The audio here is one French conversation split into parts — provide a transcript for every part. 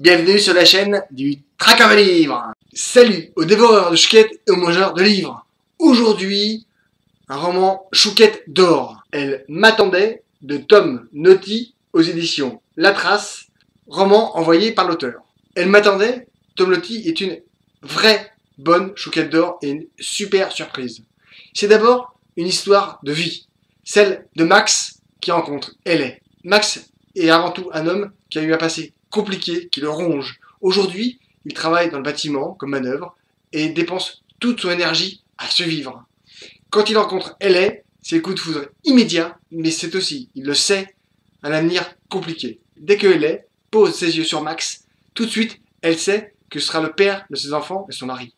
Bienvenue sur la chaîne du Traqueur de livres. Salut aux dévoreurs de chouquettes et aux mangeurs de livres. Aujourd'hui, un roman Chouquette d'or. Elle m'attendait de Tom Naughty aux éditions La Trace, roman envoyé par l'auteur. Elle m'attendait, Tom Naughty est une vraie bonne Chouquette d'or et une super surprise. C'est d'abord une histoire de vie, celle de Max qui rencontre Ellie. Max est avant tout un homme qui a eu un passé compliqué, qui le ronge. Aujourd'hui, il travaille dans le bâtiment comme manœuvre et dépense toute son énergie à survivre. Quand il rencontre Ellie, c'est le coup de foudre immédiat, mais c'est aussi, il le sait, un avenir compliqué. Dès que Ellie pose ses yeux sur Max, tout de suite, elle sait que ce sera le père de ses enfants et son mari.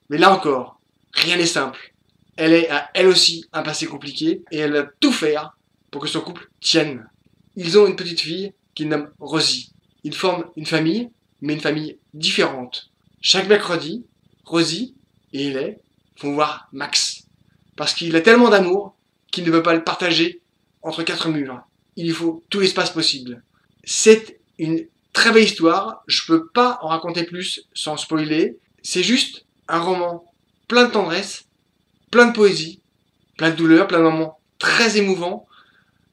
Mais là encore, rien n'est simple. Ellie a elle aussi un passé compliqué et elle va tout faire pour que son couple tienne. Ils ont une petite fille qu'ils nomment Rosie. Ils forment une famille, mais une famille différente. Chaque mercredi, Rosie et Ellie vont voir Max. Parce qu'il a tellement d'amour qu'il ne veut pas le partager entre quatre murs. Il lui faut tout l'espace possible. C'est une très belle histoire. Je ne peux pas en raconter plus sans spoiler. C'est juste un roman plein de tendresse, plein de poésie, plein de douleur, plein de moments très émouvants.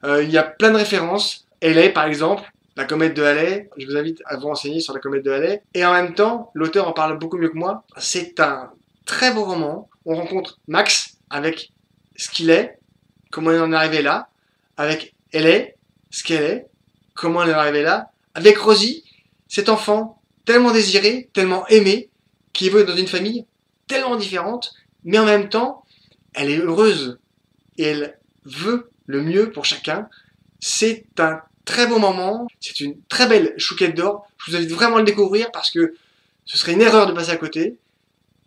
Il y a plein de références. Ellie, par exemple, la comète de Halley, je vous invite à vous renseigner sur la comète de Halley. Et en même temps, l'auteur en parle beaucoup mieux que moi. C'est un très beau roman. On rencontre Max avec ce qu'il est, comment il en est arrivé là, avec Ellie, ce qu'elle est, comment elle est arrivée là, avec Rosie, cet enfant tellement désiré, tellement aimé, qui évolue dans une famille tellement différente, mais en même temps, elle est heureuse et elle veut le mieux pour chacun. C'est un très beau moment, c'est une très belle Chouquette d'or. Je vous invite vraiment à le découvrir parce que ce serait une erreur de passer à côté.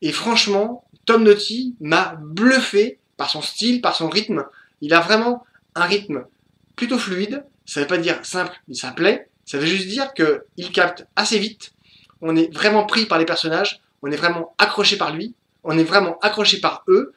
Et franchement, Tom Naughty m'a bluffé par son style, par son rythme. Il a vraiment un rythme plutôt fluide. Ça ne veut pas dire simple, mais ça plaît. Ça veut juste dire qu'il capte assez vite. On est vraiment pris par les personnages. On est vraiment accroché par lui. On est vraiment accroché par eux.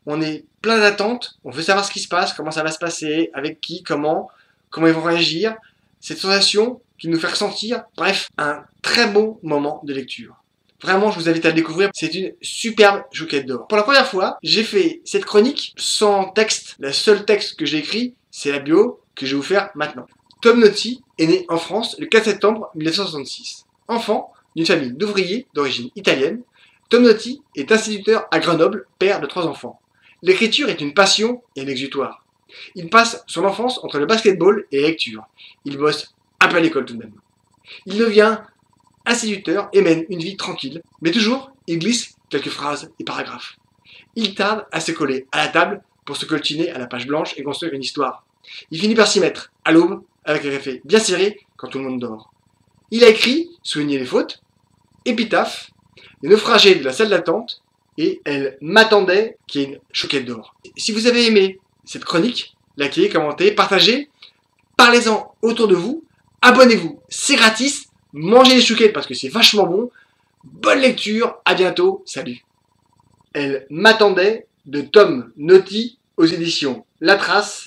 On est plein d'attentes. On veut savoir ce qui se passe, comment ça va se passer, avec qui, comment ils vont réagir. Cette sensation qui nous fait ressentir. Bref, un très beau moment de lecture. Vraiment, je vous invite à le découvrir. C'est une superbe Chouquette d'or. Pour la première fois, j'ai fait cette chronique sans texte. Le seul texte que j'ai écrit, c'est la bio que je vais vous faire maintenant. Tom Naughty est né en France le 4 septembre 1966. Enfant d'une famille d'ouvriers d'origine italienne, Tom Naughty est instituteur à Grenoble, père de 3 enfants. L'écriture est une passion et un exutoire. Il passe son enfance entre le basketball et la lecture. Il bosse un peu à l'école tout de même. Il devient instituteur et mène une vie tranquille, mais toujours il glisse quelques phrases et paragraphes. Il tarde à se coller à la table pour se coltiner à la page blanche et construire une histoire. Il finit par s'y mettre à l'aube avec un café bien serré quand tout le monde dort. Il a écrit Souligner les fautes, Épitaphe, Les naufragés de la salle d'attente et Elle m'attendait, qui est une Chouquette d'or. Si vous avez aimé cette chronique, likez, commentez, partagez, parlez-en autour de vous, abonnez-vous, c'est gratis. Mangez les chouquettes parce que c'est vachement bon. Bonne lecture, à bientôt, salut. Elle m'attendait de Tom Naughty aux éditions La Trace.